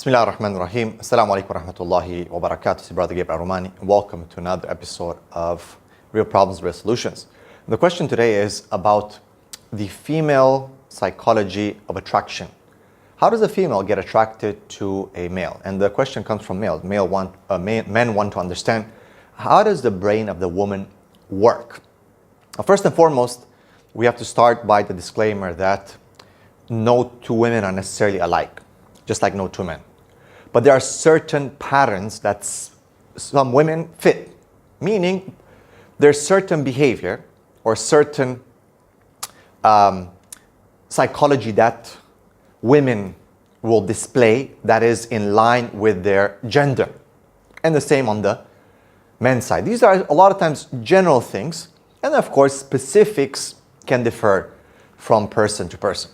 Bismillah ar-Rahman ar-Rahim. Assalamu alaikum wa rahmatullahi wa barakatuh. This is Brother Gabriel Al Romaani. Welcome to another episode of Real Problems, Real Solutions. The question today is about the female psychology of attraction. How does a female get attracted to a male? And the question comes from males. Men want to understand, how does the brain of the woman work? Now, first and foremost, we have to start by the disclaimer that no two women are necessarily alike, just like no two men. But there are certain patterns that some women fit, meaning there's certain behavior or certain psychology that women will display that is in line with their gender. And the same on the men's side. These are a lot of times general things, and of course specifics can differ from person to person.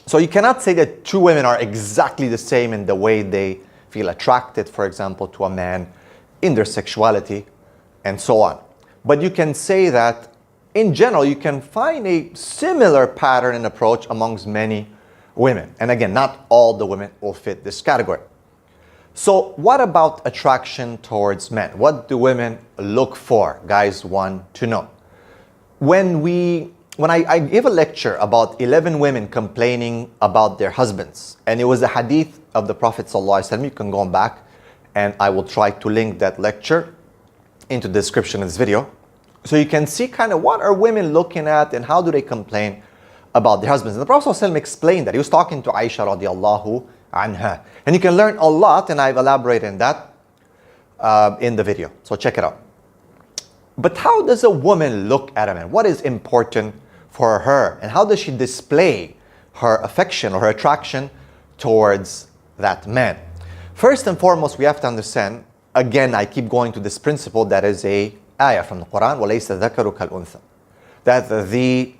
So you cannot say that two women are exactly the same in the way they feel attracted, for example, to a man, in their sexuality, and so on. But you can say that, in general, you can find a similar pattern and approach amongst many women. And again, not all the women will fit this category. So what about attraction towards men? What do women look for? Guys want to know. When I gave a lecture about 11 women complaining about their husbands, and it was a hadith of the Prophet ﷺ, you can go back and I will try to link that lecture into the description of this video. So you can see kind of what are women looking at and how do they complain about their husbands. And the Prophet ﷺ explained that. He was talking to Aisha radiallahu anha. And you can learn a lot, and I've elaborated on that in the video. So check it out. But how does a woman look at a man? What is important for her, and how does she display her affection or her attraction towards that man? First and foremost, we have to understand, again, I keep going to this principle that is a ayah from the Quran, وَلَيْسَ الذَّكَرُ كَالْأُنثَى, that the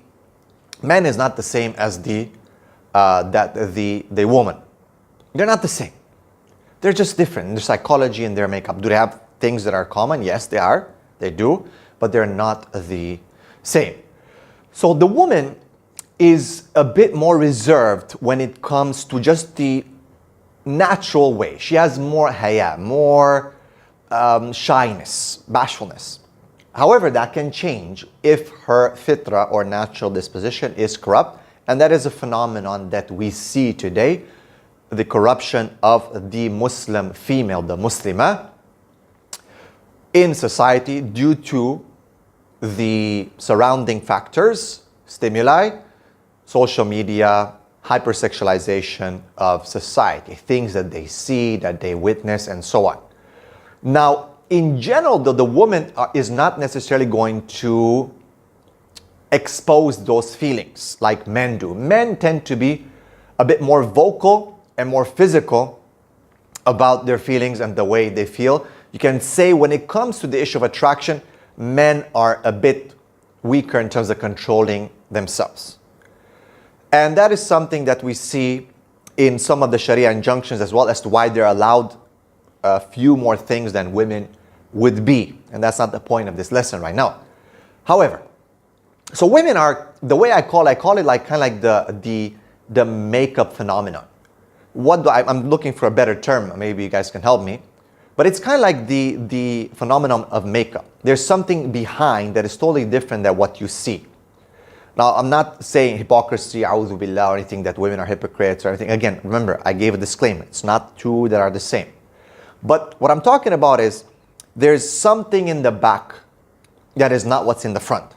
man is not the same as the woman. They're not the same. They're just different in their psychology and their makeup. Do they have things that are common? Yes, they are. They do, but they're not the same. So the woman is a bit more reserved when it comes to just the natural way. She has more haya, more shyness, bashfulness. However, that can change if her fitra or natural disposition is corrupt. And that is a phenomenon that we see today, the corruption of the Muslim female, the Muslimah, in society due to the surrounding factors, stimuli, social media, hypersexualization of society, things that they see, that they witness, and so on. Now, in general, though, the woman is not necessarily going to expose those feelings like men do. Men tend to be a bit more vocal and more physical about their feelings and the way they feel. You can say when it comes to the issue of attraction, men are a bit weaker in terms of controlling themselves. And that is something that we see in some of the Sharia injunctions as well as to why they're allowed a few more things than women would be. And that's not the point of this lesson right now. However, so women are, the way I call it like kind of like the makeup phenomenon. I'm looking for a better term, maybe you guys can help me. But it's kind of like the phenomenon of makeup. There's something behind that is totally different than what you see. Now, I'm not saying hypocrisy, a'udhu billah, or anything that women are hypocrites or anything. Again, remember, I gave a disclaimer. It's not two that are the same. But what I'm talking about is there's something in the back that is not what's in the front.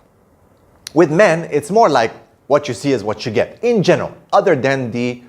With men, it's more like what you see is what you get, in general, other than the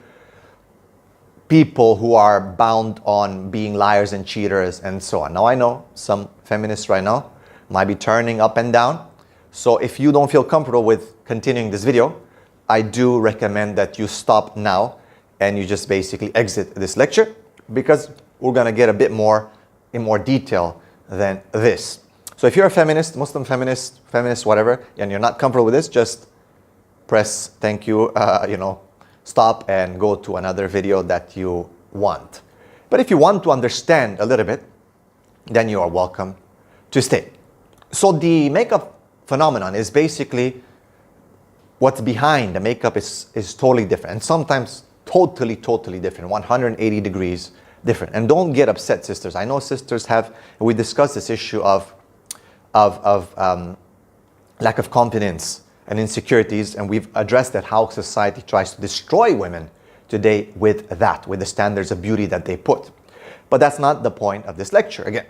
people who are bound on being liars and cheaters and so on. Now, I know some feminists right now might be turning up and down. So if you don't feel comfortable with continuing this video, I do recommend that you stop now and you just basically exit this lecture, because we're going to get a bit more in more detail than this. So if you're a feminist, Muslim feminist, whatever, and you're not comfortable with this, just press thank you, stop and go to another video that you want. But if you want to understand a little bit, then you are welcome to stay. So the makeup phenomenon is basically what's behind the makeup is totally different, and sometimes totally, totally different, 180 degrees different. And don't get upset, sisters. I know sisters have, we discussed this issue of lack of confidence and insecurities, and we've addressed that, how society tries to destroy women today with that, with the standards of beauty that they put. But that's not the point of this lecture, again.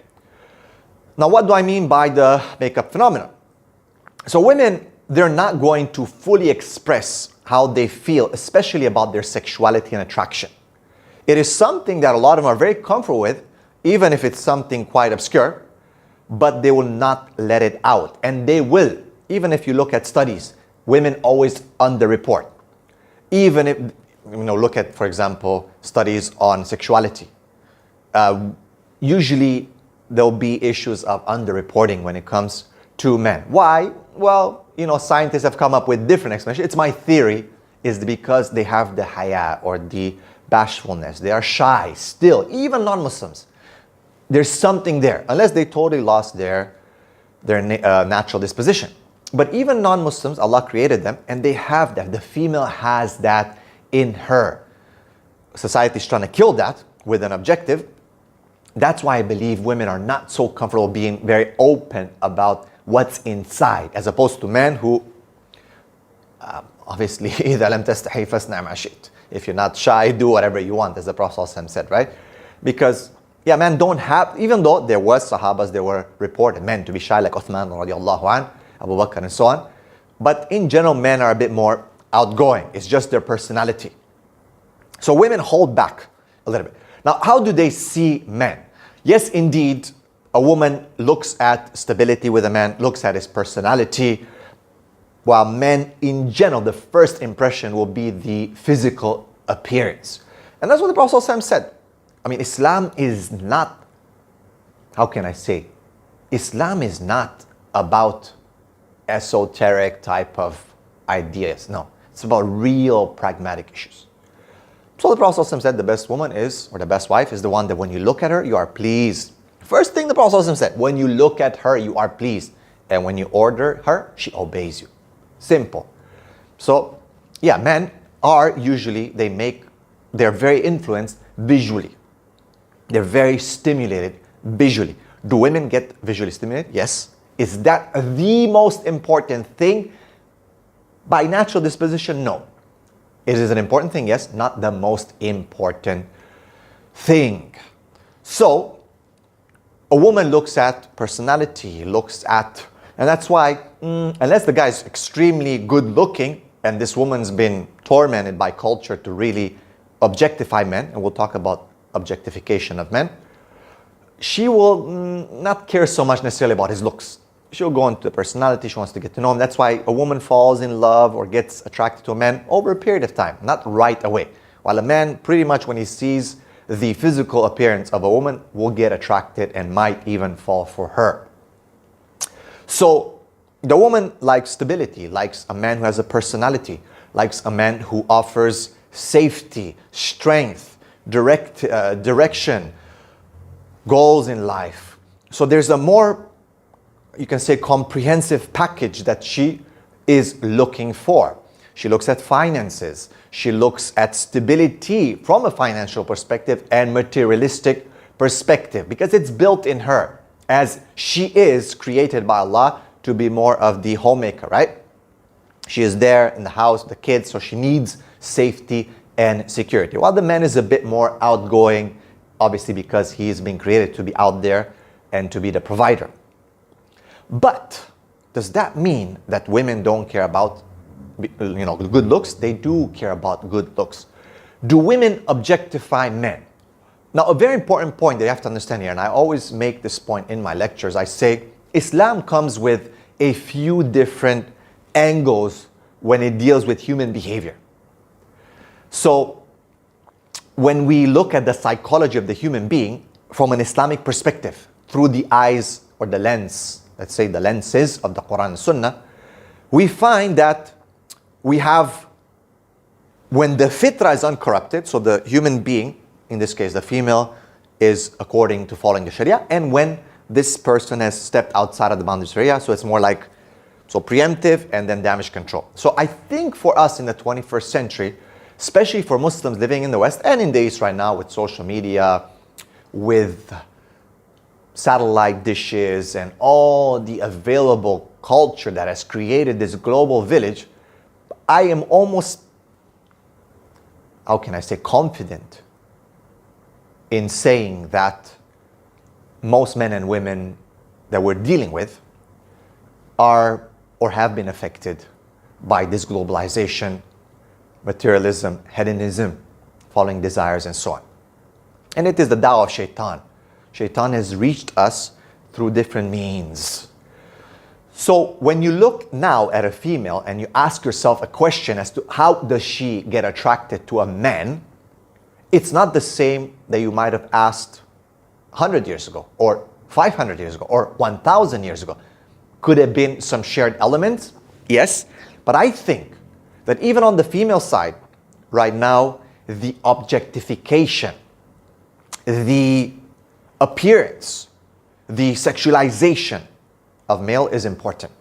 Now, what do I mean by the makeup phenomenon? So women, they're not going to fully express how they feel, especially about their sexuality and attraction. It is something that a lot of them are very comfortable with, even if it's something quite obscure, but they will not let it out. And they will. Even if you look at studies, women always underreport. Even if, look at, for example, studies on sexuality. Usually, there'll be issues of underreporting when it comes to men. Why? Well, scientists have come up with different explanations. It's my theory, is because they have the haya, or the bashfulness. They are shy still, even non-Muslims. There's something there, unless they totally lost their natural disposition. But even non-Muslims, Allah created them, and they have that. The female has that in her. Society is trying to kill that with an objective. That's why I believe women are not so comfortable being very open about what's inside, as opposed to men who, obviously, إِذَا لَمْ تَسْتَحِي فَاصْنَعْ مَا شِئْتَ. If you're not shy, do whatever you want, as the Prophet ﷺ said, right? Because, men don't have, even though there was Sahabas, there were reported men to be shy, like Uthman radiallahu anh, Abu Bakr, and so on. But in general, men are a bit more outgoing. It's just their personality. So women hold back a little bit. Now, how do they see men? Yes, indeed, a woman looks at stability with a man, looks at his personality, while men, in general, the first impression will be the physical appearance. And that's what the Prophet ﷺ said. Islam is not, how can I say? Islam is not about esoteric type of ideas. No, it's about real pragmatic issues. So the Prophet ﷺ said the best woman is, or the best wife is the one that when you look at her, you are pleased. First thing the Prophet ﷺ said, when you look at her, you are pleased. And when you order her, she obeys you. Simple. So, men are usually, they're very influenced visually. They're very stimulated visually. Do women get visually stimulated? Yes. Is that the most important thing? By natural disposition, no. It is an important thing, yes, not the most important thing. So, a woman looks at personality, and that's why, unless the guy is extremely good looking, and this woman's been tormented by culture to really objectify men, and we'll talk about objectification of men, she will not care so much necessarily about his looks. She'll go into the personality, she wants to get to know him. That's why a woman falls in love or gets attracted to a man over a period of time, not right away. While a man, pretty much when he sees the physical appearance of a woman, will get attracted and might even fall for her. So the woman likes stability, likes a man who has a personality, likes a man who offers safety, strength, direction, goals in life. So there's a more, you can say, comprehensive package that she is looking for. She looks at finances. She looks at stability from a financial perspective and materialistic perspective, because it's built in her, as she is created by Allah to be more of the homemaker, right? She is there in the house, the kids, so she needs safety and security. While the man is a bit more outgoing, obviously because he is being created to be out there and to be the provider. But does that mean that women don't care about, good looks? They do care about good looks. Do women objectify men? Now, a very important point that you have to understand here, and I always make this point in my lectures, I say Islam comes with a few different angles when it deals with human behavior. So, when we look at the psychology of the human being from an Islamic perspective, through the eyes or the lens, let's say the lenses of the Quran and Sunnah, we find that we have, when the fitra is uncorrupted, so the human being, in this case the female, is according to following the Sharia, and when this person has stepped outside of the boundaries of Sharia, so it's more like, so preemptive and then damage control. So I think for us in the 21st century, especially for Muslims living in the West and in the East right now with social media, with satellite dishes and all the available culture that has created this global village, I am almost, how can I say, confident in saying that most men and women that we're dealing with are or have been affected by this globalization, materialism, hedonism, following desires, and so on. And it is the dawah of shaitan. Shaitan has reached us through different means. So when you look now at a female and you ask yourself a question as to how does she get attracted to a man, it's not the same that you might have asked 100 years ago or 500 years ago or 1,000 years ago. Could have been some shared elements? Yes. But I think that even on the female side, right now, the objectification, the appearance, the sexualization of male is important.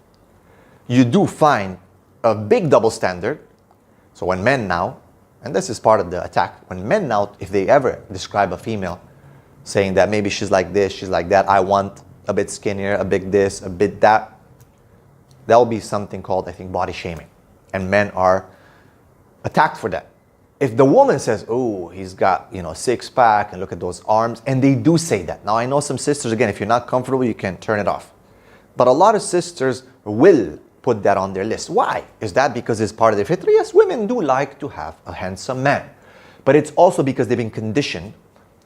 You do find a big double standard. So when men now, and this is part of the attack, when men now, if they ever describe a female, saying that maybe she's like this, she's like that, I want a bit skinnier, a bit this, a bit that, that will be something called, I think, body shaming. And men are attacked for that. If the woman says, oh, he's got, six pack and look at those arms, and they do say that. Now I know some sisters, again, if you're not comfortable, you can turn it off. But a lot of sisters will put that on their list. Why? Is that because it's part of their fitra? Yes, women do like to have a handsome man. But it's also because they've been conditioned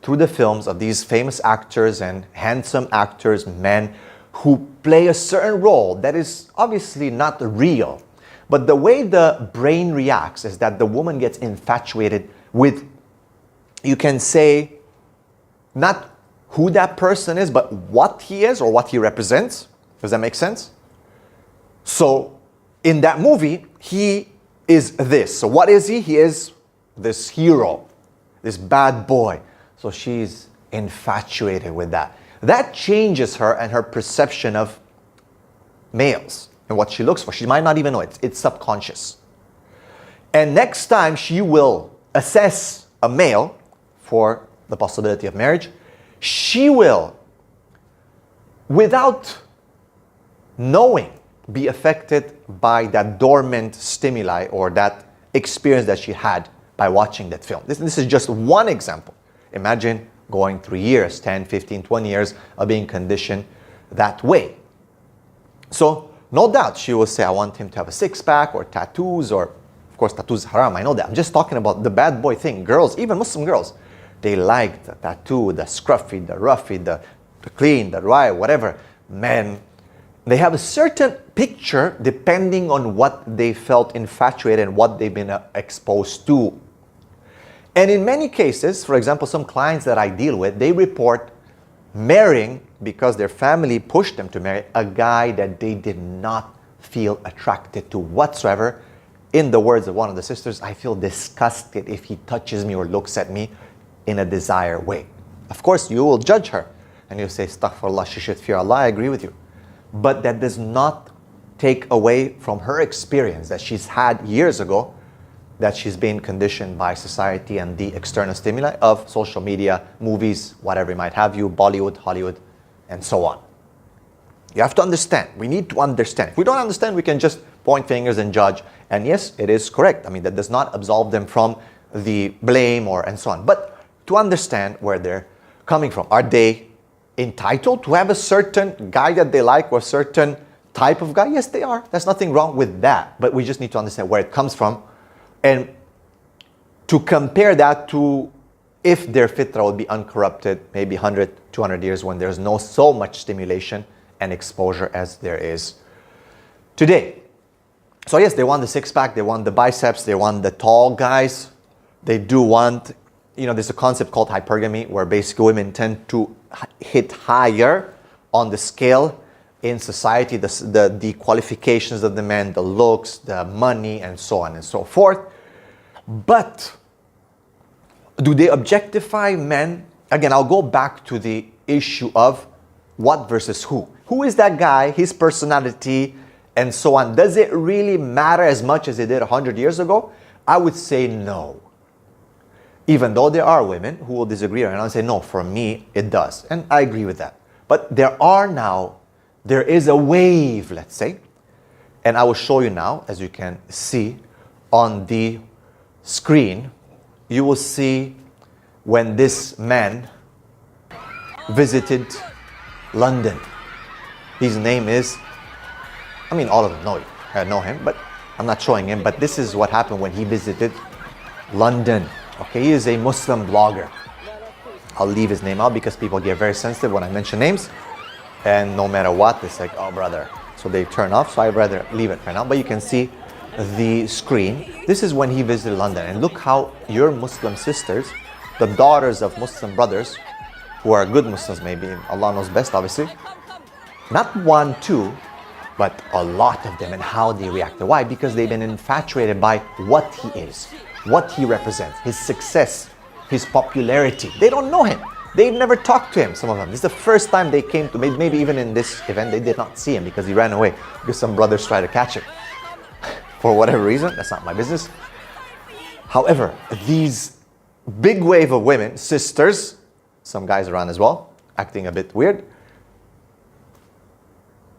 through the films of these famous actors and handsome actors, men, who play a certain role that is obviously not real. But the way the brain reacts is that the woman gets infatuated with, you can say, not who that person is, but what he is or what he represents. Does that make sense? So in that movie, he is this. So what is he? He is this hero, this bad boy. So she's infatuated with that. That changes her and her perception of males and what she looks for. She might not even know it. It's subconscious. And next time she will assess a male for the possibility of marriage, she will, without knowing, be affected by that dormant stimuli or that experience that she had by watching that film. This is just one example. Imagine going through years, 10, 15, 20 years of being conditioned that way. So no doubt she will say, I want him to have a six-pack or tattoos, or of course tattoos haram, I know that. I'm just talking about the bad boy thing. Girls, even Muslim girls, they like the tattoo, the scruffy, the roughy, the clean, the dry, whatever. Men, they have a certain picture depending on what they felt infatuated and what they've been exposed to. And in many cases, for example, some clients that I deal with, they report marrying, because their family pushed them to marry, a guy that they did not feel attracted to whatsoever. In the words of one of the sisters, I feel disgusted if he touches me or looks at me in a desire way. Of course, you will judge her and you'll say, astaghfirullah, she should fear Allah. I agree with you. But that does not take away from her experience that she's had years ago, that she's been conditioned by society and the external stimuli of social media, movies, whatever you might have you, Bollywood, Hollywood, and so on. You have to understand. We need to understand. If we don't understand, we can just point fingers and judge. And yes, it is correct. I mean, that does not absolve them from the blame and so on. But to understand where they're coming from. Are they entitled to have a certain guy that they like or a certain type of guy? Yes, they are. There's nothing wrong with that. But we just need to understand where it comes from and to compare that to if their fitra would be uncorrupted, maybe 100, 200 years when there's no so much stimulation and exposure as there is today. So yes, they want the six-pack, they want the biceps, they want the tall guys. They do want, there's a concept called hypergamy where basically women tend to hit higher on the scale in society, the qualifications of the men, the looks, the money, and so on and so forth. But do they objectify men? Again, I'll go back to the issue of what versus who. Who is that guy, his personality, and so on. Does it really matter as much as it did 100 years ago? I would say no. Even though there are women who will disagree and say, no, for me, it does. And I agree with that. But there is a wave, let's say. And I will show you now, as you can see on the screen, you will see when this man visited London. His name is, all of them know him, but I'm not showing him. But this is what happened when he visited London. Okay, he is a Muslim blogger. I'll leave his name out because people get very sensitive when I mention names. And no matter what, it's like, oh brother. So they turn off, so I'd rather leave it right now. But you can see the screen. This is when he visited London. And look how your Muslim sisters, the daughters of Muslim brothers, who are good Muslims maybe, Allah knows best obviously, not one, two, but a lot of them, and how they reacted. Why? Because they've been infatuated by what he is, what he represents, his success, his popularity. They don't know him. They've never talked to him, some of them. This is the first time they came to, maybe even in this event, they did not see him because he ran away, because some brothers tried to catch him. For whatever reason, that's not my business. However, these big wave of women, sisters, some guys around as well, acting a bit weird,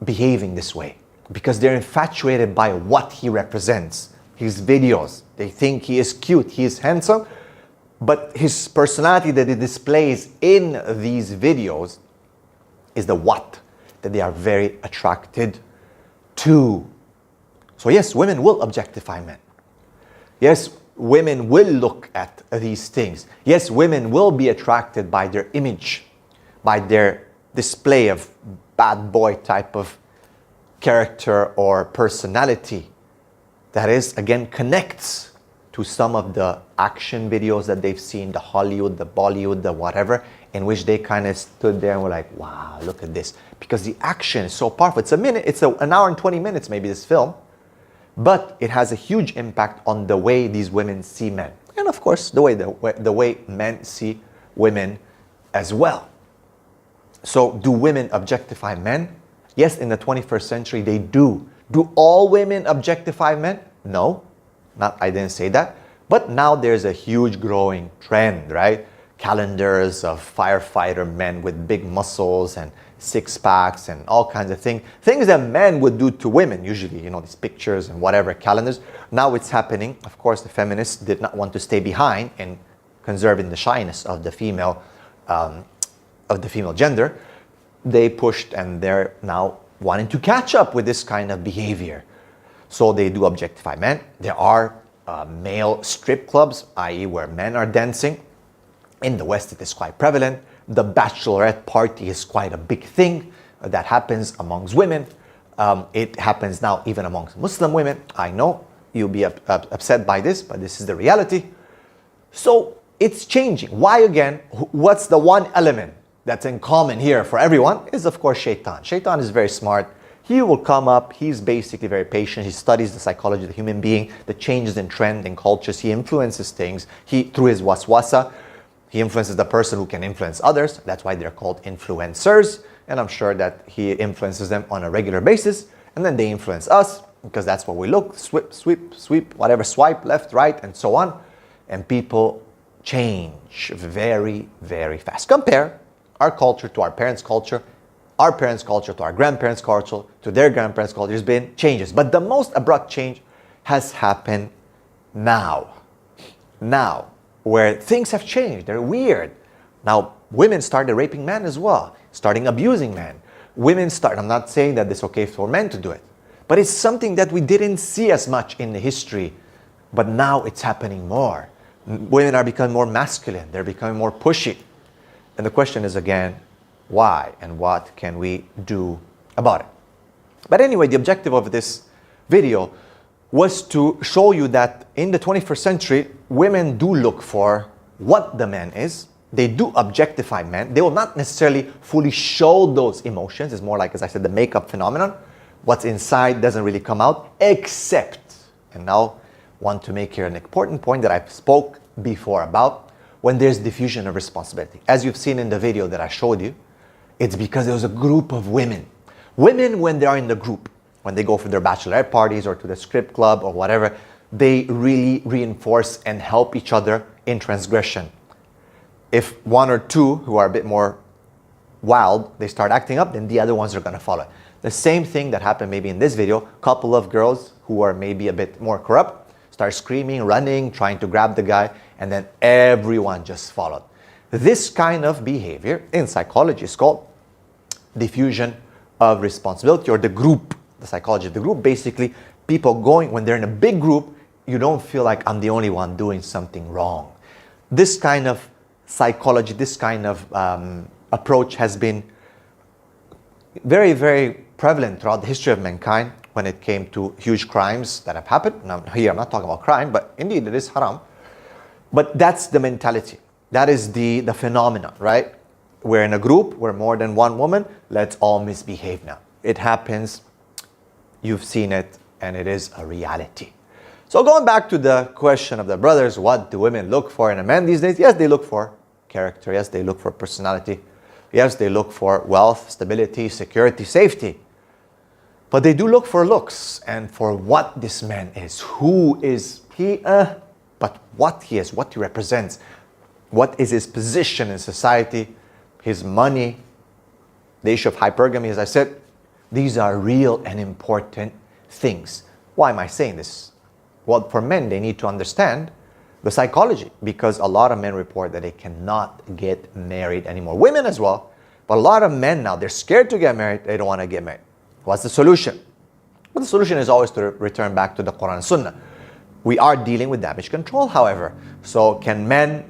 behaving this way because they're infatuated by what he represents, his videos. They think he is cute, he is handsome, but his personality that he displays in these videos is the what that they are very attracted to. So yes, women will objectify men. Yes, women will look at these things. Yes, women will be attracted by their image, by their display of bad boy type of character or personality. That is, again, connects to some of the action videos that they've seen, the Hollywood, the Bollywood, the whatever, in which they kind of stood there and were like, wow, look at this. Because the action is so powerful. It's an hour and 20 minutes maybe, this film. But it has a huge impact on the way these women see men. And of course, the way men see women as well. So do women objectify men? Yes, in the 21st century they do. Do all women objectify men? No, I didn't say that. But now there's a huge growing trend, right? Calendars of firefighter men with big muscles and six packs and all kinds of things. Things that men would do to women usually, these pictures and whatever, calendars. Now it's happening. Of course, the feminists did not want to stay behind in conserving the shyness of the female gender. They pushed, and they're now wanting to catch up with this kind of behavior. So they do objectify men. There are male strip clubs, i.e. where men are dancing. In the West, it is quite prevalent. The bachelorette party is quite a big thing that happens amongst women. It happens now even amongst Muslim women. I know you'll be upset by this, but this is the reality. So it's changing. Why again? What's the one element that's in common here for everyone? Is of course Shaitan. Shaitan is very smart. He will come up. He's basically very patient. He studies the psychology of the human being, the changes in trend and cultures. He influences things. Through his waswasa, he influences the person who can influence others. That's why they're called influencers. And I'm sure that he influences them on a regular basis. And then they influence us because that's what we look, sweep, whatever, swipe, left, right, and so on. And people change very, very fast. Compare our culture to our parents' culture to our grandparents' culture, to their grandparents' culture. There's been changes. But the most abrupt change has happened now. Now, where things have changed. They're weird. Now, women started raping men as well, starting abusing men. I'm not saying that it's okay for men to do it, but it's something that we didn't see as much in the history, but now it's happening more. Women are becoming more masculine. They're becoming more pushy. And the question is again, why and what can we do about it? But anyway, the objective of this video was to show you that in the 21st century, women do look for what the man is. They do objectify men. They will not necessarily fully show those emotions. It's more like, as I said, the makeup phenomenon. What's inside doesn't really come out, except, and now want to make here an important point that I've spoke before about, when there's diffusion of responsibility. As you've seen in the video that I showed you, it's because there was a group of women. Women, when they are in the group, when they go for their bachelorette parties or to the strip club or whatever, they really reinforce and help each other in transgression. If one or two who are a bit more wild, they start acting up, then the other ones are going to follow. The same thing that happened maybe in this video, couple of girls who are maybe a bit more corrupt, start screaming, running, trying to grab the guy, and then everyone just followed. This kind of behavior in psychology is called diffusion of responsibility, or the group, the psychology of the group. Basically, people going, when they're in a big group, you don't feel like I'm the only one doing something wrong. This kind of psychology, this kind of approach has been very, very prevalent throughout the history of mankind when it came to huge crimes that have happened. Now, here I'm not talking about crime, but indeed it is haram. But that's the mentality. That is the phenomenon, right? We're in a group, we're more than one woman, let's all misbehave now. It happens, you've seen it, and it is a reality. So going back to the question of the brothers, what do women look for in a man these days? Yes, they look for character. Yes, they look for personality. Yes, they look for wealth, stability, security, safety. But they do look for looks and for what this man is. Who is he? But what he is, what he represents. What is his position in society, his money, the issue of hypergamy, as I said. These are real and important things. Why am I saying this? Well, for men, they need to understand the psychology, because a lot of men report that they cannot get married anymore. Women as well. But a lot of men now, they're scared to get married. They don't want to get married. What's the solution? Well, the solution is always to return back to the Quran and Sunnah. We are dealing with damage control, however. So can men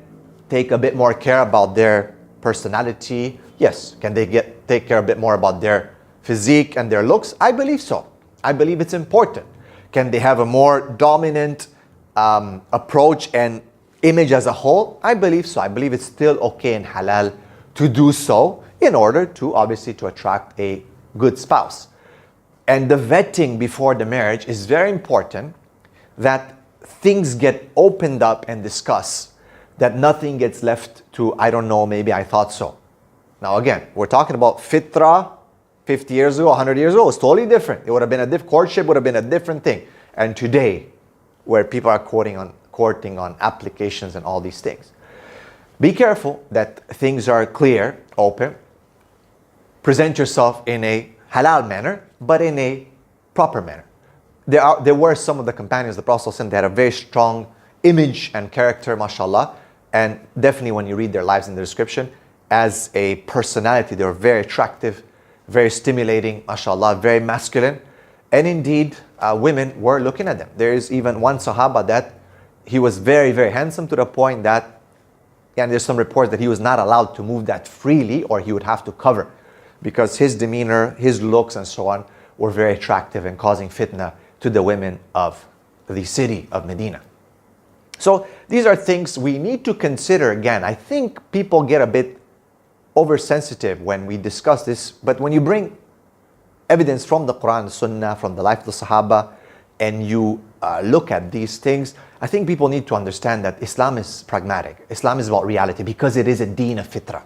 take a bit more care about their personality? Yes. Can they take care a bit more about their physique and their looks? I believe so. I believe it's important. Can they have a more dominant approach and image as a whole? I believe so. I believe it's still okay and halal to do so in order to, obviously, to attract a good spouse. And the vetting before the marriage is very important, that things get opened up and discussed, that nothing gets left to, I don't know, maybe I thought so. Now again, we're talking about fitra 50 years ago, 100 years ago. It's totally different. It would have been courtship would have been a different thing. And today, where people are courting on applications and all these things. Be careful that things are clear, open. Present yourself in a halal manner, but in a proper manner. There were some of the companions, the Prophet ﷺ, they had a very strong image and character, mashallah. And definitely when you read their lives in the description, as a personality, they were very attractive, very stimulating, mashallah, very masculine. And indeed, women were looking at them. There is even one Sahaba that he was very, very handsome to the point that, and there's some reports that he was not allowed to move that freely, or he would have to cover, because his demeanor, his looks and so on were very attractive and causing fitna to the women of the city of Medina. So these are things we need to consider. Again, I think people get a bit oversensitive when we discuss this, but when you bring evidence from the Quran and Sunnah, from the life of the Sahaba, and you look at these things, I think people need to understand that Islam is pragmatic. Islam is about reality, because it is a deen of fitrah.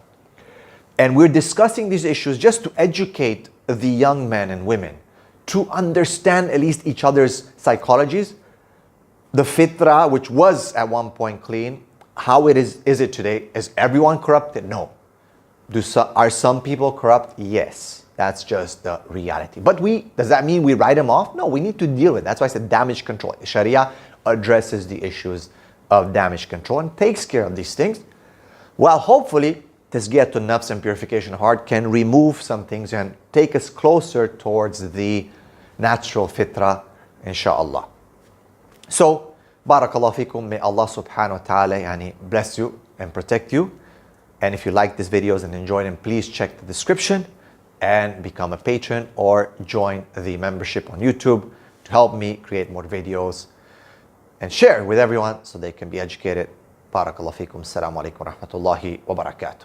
And we're discussing these issues just to educate the young men and women to understand at least each other's psychologies. The fitrah, which was at one point clean, how is it today? Is everyone corrupted? No. Are some people corrupt? Yes. That's just the reality. But does that mean we write them off? No, we need to deal with it. That's why I said damage control. Sharia addresses the issues of damage control and takes care of these things. Well, hopefully, tazkiyat nafs and purification of heart can remove some things and take us closer towards the natural fitrah, inshaAllah. So, barakallahu fikum. May Allah subhanahu wa ta'ala bless you and protect you. And if you like these videos and enjoy them, please check the description and become a patron or join the membership on YouTube to help me create more videos and share with everyone so they can be educated. Barakallahu fikum. Assalamu alaikum wa rahmatullahi wa barakatuh.